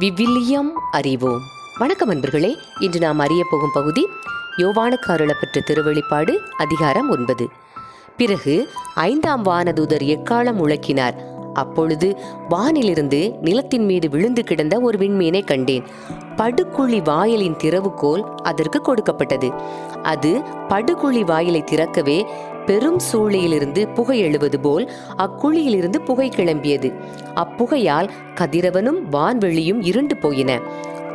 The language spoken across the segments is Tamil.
விவிலியம் அறிவோம். வணக்கம் அன்பர்களே. இன்று நாம் அறிய போகும் பகுதி யோவானுக்கு அருளப்பெற்ற திருவெளிப்பாடு அதிகாரம் 9. பிறகு 5ஆம் வானதூதர் எக்காளம் முழக்கினார். அப்பொழுது வானிலிருந்து நிலத்தின் மீது விழுந்து கிடந்த ஒரு விண்மீனை கண்டேன். படுகுழி வாயிலின் திறவுகோல் அதற்கு கொடுக்கப்பட்டது. அது படுகுழி வாயிலை திறக்கவே பெரும் சூளையிலிருந்து புகை எழுவது போல் அக்குழியிலிருந்து புகை கிளம்பியது. அப்புகையால் கதிரவனும் வான்வெளியும் இருண்டு போயின.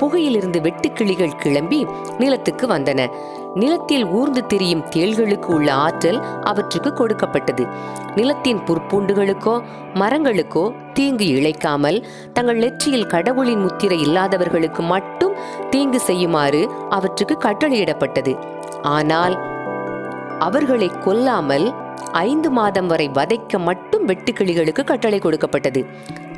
புகையிலிருந்து வெட்டுக்கிளிகள் கிளம்பி நிலத்துக்கு வந்தன. நிலத்தில் ஊர்ந்து திரியும் தேள்களுக்கு உள்ள ஆற்றல் அவற்றுக்கு கொடுக்கப்பட்டது. நிலத்தின் புற்பூண்டுகளுக்கோ மரங்களுக்கோ தீங்கு இழைக்காமல் தங்கள் நெற்றியில் கடவுளின் முத்திரை இல்லாதவர்களுக்கு மட்டும் தீங்கு செய்யுமாறு அவற்றுக்கு கட்டளையிடப்பட்டது. ஆனால் அவர்களை கொல்லாமல் 5 மாதம் வரை வதைக்க மட்டும் வெட்டுக்கிளிகளுக்கு கட்டளை கொடுக்கப்பட்டது.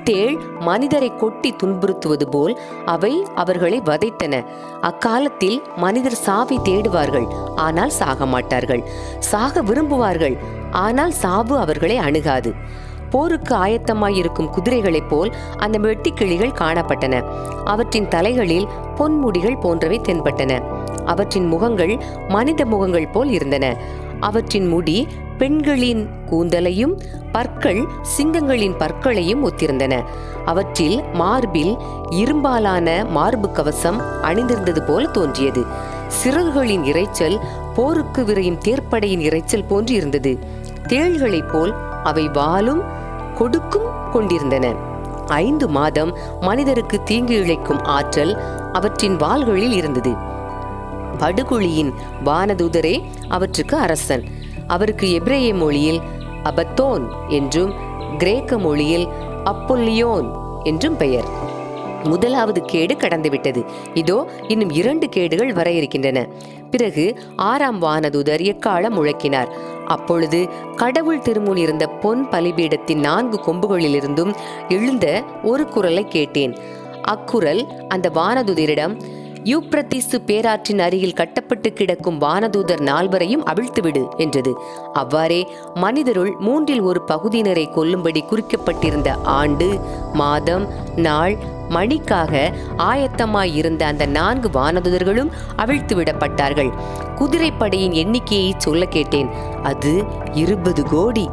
தேள் மனிதரை கொட்டி துன்புறுத்துவது போல் அவை அவர்களை வதைத்தன. அக்காலத்தில் மனிதர் சாவை தேடுவார்கள், ஆனால் சாக மாட்டார்கள். சாக விரும்புவார்கள், ஆனால் சாவு அவர்களை அணுகாது. போருக்கு ஆயத்தமாயிருக்கும் குதிரைகளைப் போல் அந்த வெட்டுக்கிளிகள் காணப்பட்டன. அவற்றின் தலைகளில் பொன்முடிகள் போன்றவை தென்பட்டன. அவற்றின் முகங்கள் மனித முகங்கள் போல் இருந்தன. அவற்றின் முடி பெண்களின் கூந்தலையும் பற்கள் சிங்கங்களின் பற்களையும் ஒத்திருந்தன. அவற்றில் மார்பில் இரும்பாலான மார்பு கவசம் அணிந்திருந்தது போல தோன்றியது. சிறகுகளின் இரைச்சல் போருக்கு விரையும் தேர்ப்படையின் இரைச்சல் போன்று இருந்தது. தேள்களைப் போல் அவை வாலும் கொடுக்கும் கொண்டிருந்தன. 5 மாதம் மனிதருக்கு தீங்கு இழைக்கும் ஆற்றல் அவற்றின் வாள்களில் இருந்தது. படுகுழியின் வானதூதரே அவற்றுக்கு அரசன். அவருக்கு எபிரேய மொழியில் அபத்தோன் என்றும் கிரேக்க மொழியில் அப்பொல்லியோன் என்றும் பெயர். 1வது கேடு கடந்துவிட்டது. இதோ இன்னும் 2 கேடுகள் வர இருக்கின்றன. பிறகு 6ஆம் வானதூதர் எக்காளம் முழக்கினார். அப்பொழுது கடவுள் திருமுன் இருந்த பொன் பலிபீடத்தின் 4 கொம்புகளிலிருந்தும் எழுந்த ஒரு குரலை கேட்டேன். அக்குரல் அந்த வானதூதரிடம், யூப்ரத்தீசு பேராற்றின் அருகில் கட்டப்பட்டு கிடக்கும் வானதூதர் 4வரையும் அவிழ்த்துவிடு என்றது. அவ்வாறே மனிதருள் 1/3 பகுதியினரை கொல்லும்படி குறிக்கப்பட்டிருந்த ஆண்டு, மாதம், நாள், மணிக்காக ஆயத்தமாயிருந்த அந்த 4 வானதூதர்களும் அவிழ்த்து விடப்பட்டார்கள். குதிரைப்படையின் எண்ணிக்கையை சொல்ல கேட்டேன். அது 20 கோடி.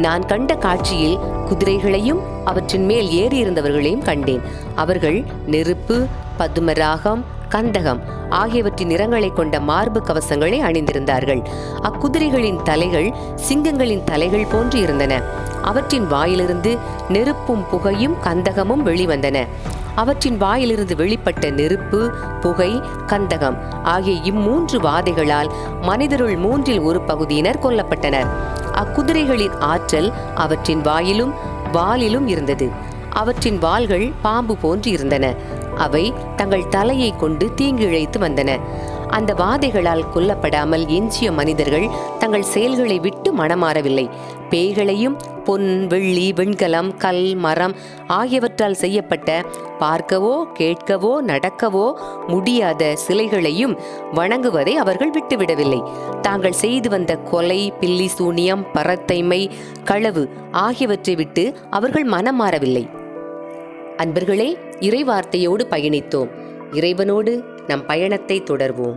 நான் கண்ட காட்சியில் குதிரைகளையும் அவற்றின் மேல் ஏறியிருந்தவர்களையும் கண்டேன். அவர்கள் நெருப்பு, பதுமராகம், கந்தகம் ஆகியவற்றின் நிறங்களை கொண்ட மார்பு கவசங்களை அணிந்திருந்தார்கள். அக்குதிரைகளின் தலைகள் சிங்கங்களின் தலைகள் போன்று இருந்தன. அவற்றின் வாயிலிருந்து நெருப்பும் புகையும் கந்தகமும் வெளிவந்தன. அவற்றின் வாயிலிருந்து வெளிப்பட்ட நெருப்பு, புகை, கந்தகம் ஆகிய 3 வாதைகளால் மனிதருள் 1/3 பகுதியினர் கொல்லப்பட்டனர். அக்குதிரைகளின் ஆற்றல் அவற்றின் வாயிலும் வாலிலும் இருந்தது. அவற்றின் வாள்கள் பாம்பு போன்று இருந்தன. அவை தங்கள் தலையை கொண்டு தீங்கு இழைத்து வந்தன. அந்த வாதைகளால் கொல்லப்படாமல் எஞ்சிய மனிதர்கள் தங்கள் செயல்களை விட்டு மனமாறவில்லை. பேய்களையும் பொன், வெள்ளி, வெண்கலம், கல், மரம் ஆகியவற்றால் செய்யப்பட்ட பார்க்கவோ கேட்கவோ நடக்கவோ முடியாத சிலைகளையும் வணங்குவதை அவர்கள் விட்டுவிடவில்லை. தாங்கள் செய்து வந்த கொலை, பில்லி சூனியம், பரத்தைமை, களவு ஆகியவற்றை விட்டு அவர்கள் மனமாறவில்லை. அன்பர்களே, இறைவார்த்தையோடு பயணித்தோம். இறைவனோடு நம் பயணத்தை தொடர்வோம்.